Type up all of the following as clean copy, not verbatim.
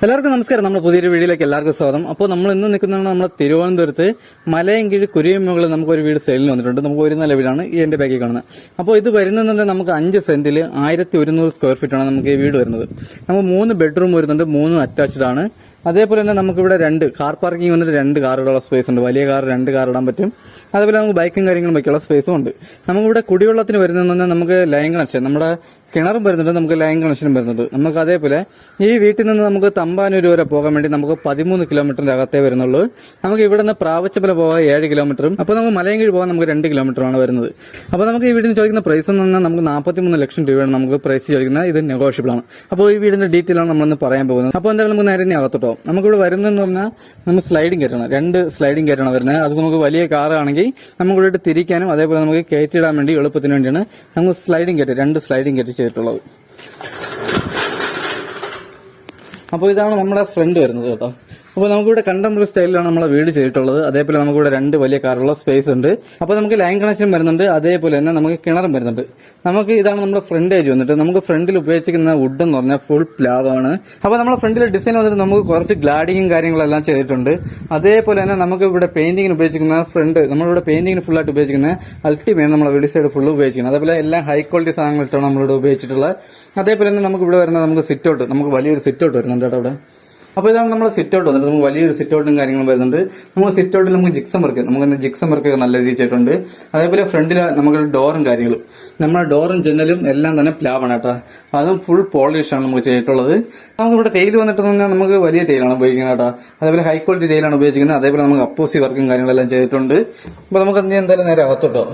എല്ലാവർക്കും നമസ്കാരം. നമ്മുടെ പുതിയൊരു വീഡിയോയിലേക്ക് എല്ലാവർക്കും സ്വാഗതം. അപ്പോൾ നമ്മൾ ഇന്ന് നിൽക്കുന്നതാണ് നമ്മുടെ തിരുവനന്തപുരത്ത് മലയൻകീഴ് കുരിയമുകളിൽ നമുക്കൊരു വീട് സെയിലിന് വന്നിട്ടുണ്ട്. നമുക്ക് ഒരു നില വീടാണ് ഈ എന്റെ ബാക്കിൽ കാണുന്നത്. അപ്പോൾ ഇത് വരുന്നുണ്ടെങ്കിൽ നമുക്ക് 5 സെന്റിൽ 1100 സ്ക്വയർ ഫീറ്റ് ആണ് നമുക്ക് ഈ വീട് വരുന്നത്. നമുക്ക് 3 ബെഡ്റൂം വരുന്നുണ്ട്, 3 അറ്റാച്ച്ഡ് ആണ്. അതേപോലെ തന്നെ നമുക്കിവിടെ 2 കാർ പാർക്കിംഗ് വന്നിട്ട് 2 കാറുകളുള്ള സ്പേസ് ഉണ്ട്. വലിയ കാർ 2 കാർ ഇടാൻ പറ്റും. അതേപോലെ നമുക്ക് ബൈക്കും കാര്യങ്ങളും വയ്ക്കാനുള്ള സ്പേസും ഉണ്ട്. നമുക്കിവിടെ കുടിവെള്ളത്തിന് വരുന്നതെന്ന് നമുക്ക് ലൈൻ കണക്ഷൻ, നമ്മുടെ കിണറും വരുന്നുണ്ട്, നമുക്ക് ലൈൻ കണക്ഷനും വരുന്നുണ്ട്. നമുക്ക് അതേപോലെ ഈ വീട്ടിൽ നിന്ന് നമുക്ക് തമ്പാനൂർ വരെ പോകാൻ വേണ്ടി നമുക്ക് 13 കിലോമീറ്ററിന്റെ അകത്തേ വരുന്നുള്ളൂ. നമുക്ക് ഇവിടെ നിന്ന് പ്രാവച്ചപ്പല പോകാൻ 7 കിലോമീറ്ററും, അപ്പോൾ നമുക്ക് മലയൻകീഴ് പോകാൻ നമുക്ക് 2 കിലോമീറ്ററാണ് വരുന്നത്. അപ്പോൾ നമുക്ക് ഈ വീടിന് ചോദിക്കുന്ന പ്രൈസ് എന്ന് പറഞ്ഞാൽ നമുക്ക് 43 ലക്ഷം രൂപയാണ് നമുക്ക് പ്രൈസ് ചോദിക്കുന്നത്. ഇത് നെഗോഷ്യബിൾ ആണ്. അപ്പോൾ ഈ വീടിന്റെ ഡീറ്റെയിൽ ആണ് നമ്മളൊന്ന് പറയാൻ പോകുന്നത്. അപ്പോൾ എന്തായാലും നമുക്ക് നേരെ തന്നെ അകത്തോട്ടോ. നമുക്കിവിടെ വരുന്നതെന്ന് പറഞ്ഞാൽ നമുക്ക് സ്ലൈഡിംഗ് കയറ്റണം, 2 സ്ലൈഡിംഗ് കയറ്റണം വരുന്നത്. അത് നമുക്ക് വലിയ കാറാണെങ്കിൽ നമുക്ക് ഇവിടെ തിരിക്കാനും അതേപോലെ നമുക്ക് കയറ്റിയിടാൻ വേണ്ടി എളുപ്പത്തിന് വേണ്ടിയാണ് നമുക്ക് സ്ലൈഡിംഗ് കയറ്റി 2 സ്ലൈഡിംഗ് കയറ്റി ചെയ്തിട്ടുള്ളത്. അപ്പോൾ ഇതാണ് നമ്മുടെ ഫ്രണ്ട് വരുന്നത് കേട്ടോ. അപ്പോൾ നമുക്കിവിടെ കണ്ടംപററി സ്റ്റൈലിലാണ് നമ്മളെ വീട് ചെയ്തിട്ടുള്ളത്. അതേപോലെ നമുക്കിവിടെ 2 വലിയ കാറുള്ള സ്പേസ് ഉണ്ട്. അപ്പോൾ നമുക്ക് ലൈൻ കണക്ഷൻ വരുന്നുണ്ട്, അതേപോലെ തന്നെ നമുക്ക് കിണറും വരുന്നുണ്ട്. നമുക്ക് ഇതാണ് നമ്മുടെ ഫ്രണ്ട് ഏജ് വന്നിട്ട്. നമുക്ക് ഫ്രണ്ടിൽ ഉപയോഗിച്ചിരിക്കുന്ന വുഡ് എന്ന് പറഞ്ഞാൽ ഫുൾ പ്ലാവാണ്. അപ്പോൾ നമ്മുടെ ഫ്രണ്ടിലെ ഡിസൈൻ വന്നിട്ട് നമുക്ക് കുറച്ച് ഗ്ലാഡിങ്ങും കാര്യങ്ങളെല്ലാം ചെയ്തിട്ടുണ്ട്. അതേപോലെ തന്നെ നമുക്ക് ഇവിടെ പെയിന്റിങ്ങിന് ഉപയോഗിച്ചിരിക്കുന്ന ഫ്രണ്ട്, നമ്മളിവിടെ പെയിന്റിങ്ങിന് ഫുൾ ആയിട്ട് ഉപയോഗിക്കുന്ന അൾട്ടിമേറ്റ് നമ്മളെ വീട് സൈഡ് ഫുൾ ഉപയോഗിക്കുന്നത്. അതേപോലെ എല്ലാം ഹൈ ക്വാളിറ്റി സാധനങ്ങളിട്ടാണ് നമ്മളിവിടെ ഉപയോഗിച്ചിട്ടുള്ളത്. അതേപോലെ തന്നെ നമുക്ക് ഇവിടെ വരുന്ന നമുക്ക് സിറ്റ് ഔട്ട്, നമുക്ക് വലിയൊരു സിറ്റ് ഔട്ട് വരുന്നുണ്ട് കേട്ടോ ഇവിടെ. അപ്പോൾ ഇതാണ് നമ്മുടെ സിറ്റ് ഔട്ട് വന്നിട്ട്. നമുക്ക് വലിയൊരു സിറ്റ് ഔട്ടും കാര്യങ്ങളും വരുന്നുണ്ട്. നമുക്ക് സിറ്റ് ഔട്ടിൽ നമുക്ക് ജിക്സം വർക്ക്, നമുക്ക് ജിക്സം വർക്ക് നല്ല രീതിയിൽ ചെയ്തിട്ടുണ്ട്. അതേപോലെ ഫ്രണ്ടിൽ നമുക്ക് ഡോറും കാര്യങ്ങളും, നമ്മുടെ ഡോറും ജനലും എല്ലാം തന്നെ പ്ലാവാണ് കേട്ടോ. അതും ഫുൾ പോളിഷാണ് നമുക്ക് ചെയ്തിട്ടുള്ളത്. നമുക്ക് ഇവിടെ ടൈൽ വന്നിട്ട് പറഞ്ഞാൽ നമുക്ക് വലിയ ടൈലാണ് ഉപയോഗിക്കുന്നത് കേട്ടോ. അതേപോലെ ഹൈ ക്വാളിറ്റി ടൈലാണ് ഉപയോഗിക്കുന്നത്. അതേപോലെ നമുക്ക് അപ്പോസി വർക്കും കാര്യങ്ങളെല്ലാം ചെയ്തിട്ടുണ്ട്. അപ്പോൾ നമുക്ക് എന്തായാലും നേരെ അകത്തോട്ടോ.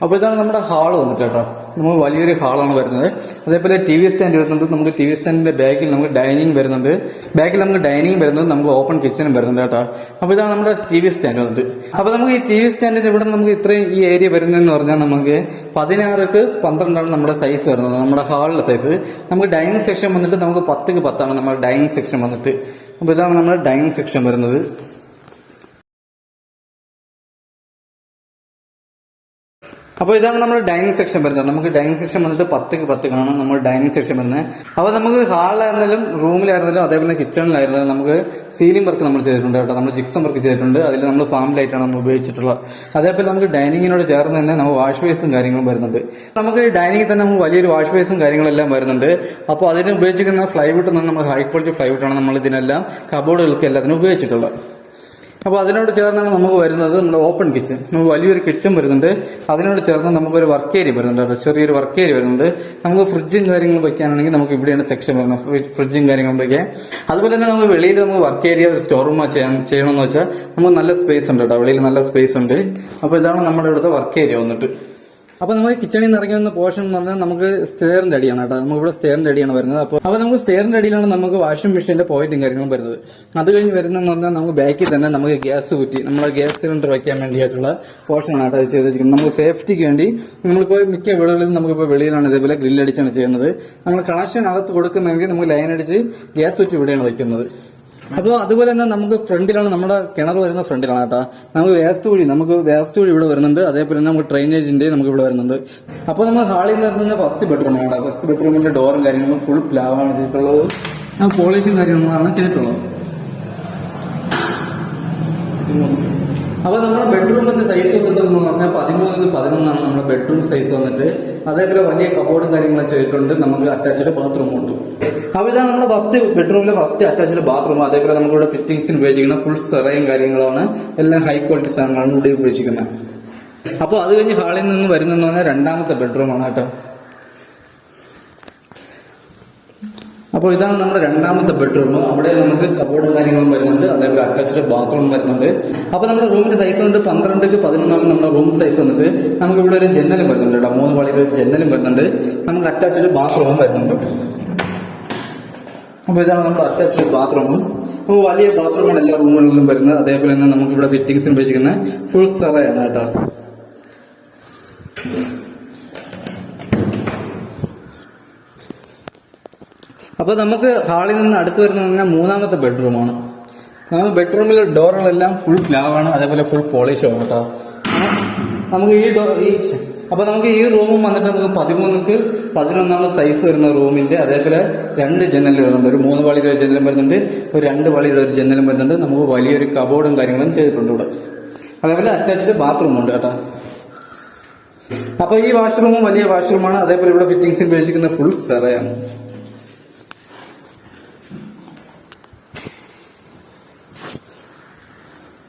അപ്പോൾ ഇതാണ് നമ്മുടെ ഹാള് വന്നിട്ട് കേട്ടോ. നമുക്ക് വലിയൊരു ഹാളാണ് വരുന്നത്. അതേപോലെ ടി വി സ്റ്റാൻഡ് വരുന്നുണ്ട്. നമുക്ക് ടി വി സ്റ്റാൻഡിന്റെ ബാക്കിൽ നമുക്ക് ഡൈനിങ് വരുന്നുണ്ട്. ബാക്കിൽ നമുക്ക് ഡൈനിങ് വരുന്നത്, നമുക്ക് ഓപ്പൺ കിച്ചണും വരുന്നുണ്ട് കേട്ടോ. അപ്പോൾ ഇതാണ് നമ്മുടെ ടി വി സ്റ്റാൻഡ് വന്നിട്ട്. അപ്പോൾ നമുക്ക് ഈ ടി വി സ്റ്റാൻഡിന്റെ ഇവിടെ നമുക്ക് ഇത്രയും ഈ ഏരിയ വരുന്നതെന്ന് പറഞ്ഞാൽ നമുക്ക് 16ക്ക് 12 നമ്മുടെ സൈസ് വരുന്നത്, നമ്മുടെ ഹാളിലെ സൈസ്. നമുക്ക് ഡൈനിങ് സെക്ഷൻ വന്നിട്ട് നമുക്ക് 10ക്ക് 10 നമ്മുടെ ഡൈനിങ് സെക്ഷൻ വന്നിട്ട്. അപ്പോൾ ഇതാണ് നമ്മുടെ ഡൈനിങ് സെക്ഷൻ വരുന്നത്. അപ്പോൾ ഇതാണ് നമ്മുടെ ഡൈനിങ് സെക്ഷൻ വരുന്നത്. നമുക്ക് ഡൈനിങ് സെക്ഷൻ വന്നിട്ട് 10ക്ക് 10 കാണാം നമ്മൾ ഡൈനിങ് സെക്ഷൻ വരുന്നത്. അപ്പോൾ നമുക്ക് ഹാളിലായിരുന്നാലും റൂമിലായിരുന്നാലും അതേപോലെ കിച്ചണിലായിരുന്നാലും നമുക്ക് സീലിംഗ് വർക്ക് നമ്മൾ ചെയ്തിട്ടുണ്ട് കേട്ടോ. നമ്മൾ ജിക്സം വർക്ക് ചെയ്തിട്ടുണ്ട്. അതിൽ നമ്മൾ ഫാം ലൈറ്റാണ് നമ്മൾ ഉപയോഗിച്ചിട്ടുള്ളത്. അതേപോലെ നമുക്ക് ഡൈനിങ്ങിനോട് ചേർന്ന് തന്നെ നമുക്ക് വാഷ് ബേസും കാര്യങ്ങളും വരുന്നുണ്ട്. നമുക്ക് ഡൈനിങ്ങിൽ തന്നെ നമുക്ക് വലിയൊരു വാഷ് ബേസും കാര്യങ്ങളെല്ലാം വരുന്നുണ്ട്. അപ്പോൾ അതിന് ഉപയോഗിച്ചിരിക്കുന്ന ഫ്ലൈവുഡ് നമുക്ക് ഹൈ ക്വാളിറ്റി ഫ്ലൈവുഡാണ് നമ്മൾ ഇതിനെല്ലാം കബോർഡുകൾക്ക് എല്ലാത്തിനും ഉപയോഗിച്ചിട്ടുള്ളത്. അപ്പോൾ അതിനോട് ചേർന്നാണ് നമുക്ക് വരുന്നത് നമ്മുടെ ഓപ്പൺ കിച്ചൺ. നമുക്ക് വലിയൊരു കിച്ചൺ വരുന്നുണ്ട്. അതിനോട് ചേർന്ന് നമുക്കൊരു വർക്ക് ഏരിയ വരുന്നുണ്ട്, ചെറിയൊരു വർക്ക് ഏരിയ വരുന്നുണ്ട്. നമുക്ക് ഫ്രിഡ്ജും കാര്യങ്ങളും വയ്ക്കാനാണെങ്കിൽ നമുക്ക് ഇവിടെയാണ് സെക്ഷൻ വരുന്നത്, ഫ്രിഡ്ജും കാര്യങ്ങളും വയ്ക്കാൻ. അതുപോലെ തന്നെ നമുക്ക് വെളിയിൽ നമുക്ക് വർക്ക് ഏരിയ ഒരു സ്റ്റോർ റൂം ചെയ്യണമെന്ന് വെച്ചാൽ നമുക്ക് നല്ല സ്പേസ് ഉണ്ട് കേട്ടോ. വെളിയിൽ നല്ല സ്പേസ് ഉണ്ട്. അപ്പോൾ ഇതാണ് നമ്മുടെ ഇവിടുത്തെ വർക്ക് ഏരിയ വന്നിട്ട്. അപ്പോൾ നമുക്ക് കിച്ചണിൽ നിന്ന് ഇറങ്ങി വന്ന പോർഷൻ എന്ന് പറഞ്ഞാൽ നമുക്ക് സ്റ്റെയറിന്റെ അടിയാണ് കേട്ടോ. നമുക്ക് ഇവിടെ സ്റ്റെയറിന്റെ അടിയാണ് വരുന്നത്. അപ്പോൾ നമുക്ക് സ്റ്റെയറിന്റെ അടിയിലാണ് നമുക്ക് വാഷിംഗ് മെഷീന്റെ പോയിന്റും കാര്യങ്ങളും വരുന്നത്. അത് കഴിഞ്ഞ് വരുന്നതെന്ന് പറഞ്ഞാൽ നമുക്ക് ബാക്കിൽ തന്നെ നമുക്ക് ഗ്യാസ് കുറ്റി, നമ്മളെ ഗ്യാസ് സിലിണ്ടർ വയ്ക്കാൻ വേണ്ടിയിട്ടുള്ള പോർഷനാണ് കേട്ടോ ചെയ്ത് വെച്ചിരിക്കുന്നത്. നമുക്ക് സേഫ്റ്റിക്ക് വേണ്ടി നമ്മളിപ്പോൾ മിക്ക വീടുകളിലും നമുക്കിപ്പോൾ വെളിയിലാണ് ഇതേപോലെ ഗ്രില്ലടിച്ചാണ് ചെയ്യുന്നത്. നമ്മൾ കണക്ഷൻ അകത്ത് കൊടുക്കുന്നെങ്കിൽ നമുക്ക് ലൈൻ അടിച്ച് ഗ്യാസ് കുറ്റി ഇവിടെയാണ് വയ്ക്കുന്നത്. അപ്പോൾ അതുപോലെ തന്നെ നമുക്ക് ഫ്രണ്ടിലാണ് നമ്മുടെ കിണർ വരുന്ന ഫ്രണ്ടിലാണ് കേട്ടോ. നമുക്ക് വേസ്റ്റ് കുഴി ഇവിടെ വരുന്നുണ്ട്. അതേപോലെ തന്നെ നമുക്ക് ഡ്രെയിനേജിന്റെ നമുക്ക് ഇവിടെ വരുന്നുണ്ട്. അപ്പോൾ നമ്മൾ ഹാളിൽ നിന്ന് ഫസ്റ്റ് ബെഡ്റൂം കേട്ടോ. ഫസ്റ്റ് ബെഡ്റൂമിന്റെ ഡോറും കാര്യങ്ങളും ഫുൾ പ്ലാവാണ് ചെയ്തിട്ടുള്ളത്. പോളിഷും കാര്യങ്ങളാണ് ചെയ്തിട്ടുള്ളത്. അപ്പോൾ നമ്മുടെ ബെഡ്റൂമിന്റെ സൈസ് വന്നിട്ടെന്ന് പറഞ്ഞാൽ 13ക്ക് 11 നമ്മുടെ ബെഡ്റൂം സൈസ് വന്നിട്ട്. അതേപോലെ വലിയ കബോർഡും കാര്യങ്ങളും ചെയ്തിട്ടുണ്ട്. നമുക്ക് അറ്റാച്ച്ഡ് ബാത്റൂം ഉണ്ട്. അപ്പോൾ ഇതാണ് നമ്മുടെ ഫസ്റ്റ് ബെഡ്റൂമിലെ ഫസ്റ്റ് അറ്റാച്ച്ഡ് ബാത്റൂം. അതേപോലെ നമുക്കിവിടെ ഫിറ്റിംഗ്സിന് ഉപയോഗിച്ചിരിക്കുന്ന ഫുൾ സെറയും കാര്യങ്ങളാണ്. എല്ലാം ഹൈ ക്വാളിറ്റി സാധനങ്ങളാണ് ഇവിടെ ഉപയോഗിച്ചിരിക്കുന്നത്. അപ്പോൾ അത് കഴിഞ്ഞ് ഹാളിൽ നിന്ന് വരുന്നതെന്ന് പറഞ്ഞാൽ 2ാമത്തെ ബെഡ്റൂമാണ് കേട്ടോ. അപ്പോൾ ഇതാണ് നമ്മുടെ 2ാമത്തെ ബെഡ്റൂം. അവിടെ നമുക്ക് കബോർഡും കാര്യങ്ങളും വരുന്നുണ്ട്. അതേപോലെ അറ്റാച്ച്ഡ് ബാത്റൂം വരുന്നുണ്ട്. അപ്പോൾ നമ്മുടെ റൂമിന്റെ സൈസ് വന്നിട്ട് 12ക്ക് 11 നമ്മുടെ റൂം സൈസ് വന്നിട്ട്. നമുക്ക് ഇവിടെ ഒരു ജനലും വരുന്നുണ്ട് കേട്ടോ. 3 വളയിൽ ഒരു ജനലും വരുന്നുണ്ട്. നമുക്ക് അറ്റാച്ച്ഡ് ബാത്റൂമും വരുന്നുണ്ട്. അപ്പോൾ ഇതാണ് നമ്മുടെ അറ്റാച്ച്ഡ് ബാത്റൂം. അപ്പോൾ വലിയ ബാത്റൂമാണ് എല്ലാ റൂമുകളിലും വരുന്നത്. അതേപോലെ തന്നെ നമുക്ക് ഇവിടെ ഫിറ്റിംഗ്സിന് ഉപയോഗിക്കുന്ന ഫുൾ സെറയാണ് കേട്ടോ. അപ്പോൾ നമുക്ക് ഹാളിൽ നിന്ന് അടുത്ത് വരുന്നത് 3ാമത്തെ ബെഡ്റൂമാണ്. നമുക്ക് ബെഡ്റൂമിലെ ഡോറുകളെല്ലാം ഫുൾ പ്ലാവാണ്. അതേപോലെ ഫുൾ പോളിഷാണ് കേട്ടോ. നമുക്ക് ഈ അപ്പൊ നമുക്ക് ഈ റൂമും വന്നിട്ട് നമുക്ക് 13-11 സൈസ് വരുന്ന റൂമിന്റെ അതേപോലെ 2 ജനൽ വരുന്നുണ്ട്. ഒരു 3 പാളിയുടെ ഒരു ജനലും വരുന്നുണ്ട്, ഒരു 2 പാളിയുടെ ഒരു ജനലും വരുന്നുണ്ട്. നമുക്ക് വലിയൊരു കബോർഡും കാര്യങ്ങളും ചെയ്തിട്ടുണ്ട് ഇവിടെ. അതേപോലെ അറ്റാച്ച്ഡ് ബാത്റൂം ഉണ്ട് കേട്ടോ. അപ്പൊ ഈ വാഷ്റൂമും വലിയ വാഷ്റൂമാണ്. അതേപോലെ ഇവിടെ ഫിറ്റിംഗ്സ് ഉപയോഗിച്ചിരിക്കുന്ന ഫുൾ സെറയാണ്.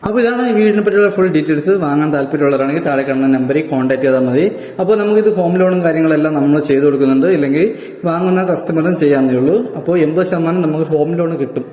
അപ്പോൾ ഇതാണ് ഈ വീടിനെ പറ്റിയുള്ള ഫുൾ ഡീറ്റെയിൽസ്. വാങ്ങാൻ താല്പര്യമുള്ളവരാണെങ്കിൽ താഴെ കാണുന്ന നമ്പറിൽ കോൺടാക്ട് ചെയ്താൽ മതി. അപ്പോൾ നമുക്കിത് ഹോം ലോണും കാര്യങ്ങളെല്ലാം നമ്മൾ ചെയ്തു കൊടുക്കുന്നുണ്ട്. ഇല്ലെങ്കിൽ വാങ്ങുന്ന കസ്റ്റമറും ചെയ്യാവുന്നേ ഉള്ളൂ. അപ്പോൾ 80% നമുക്ക് ഹോം ലോൺ കിട്ടും.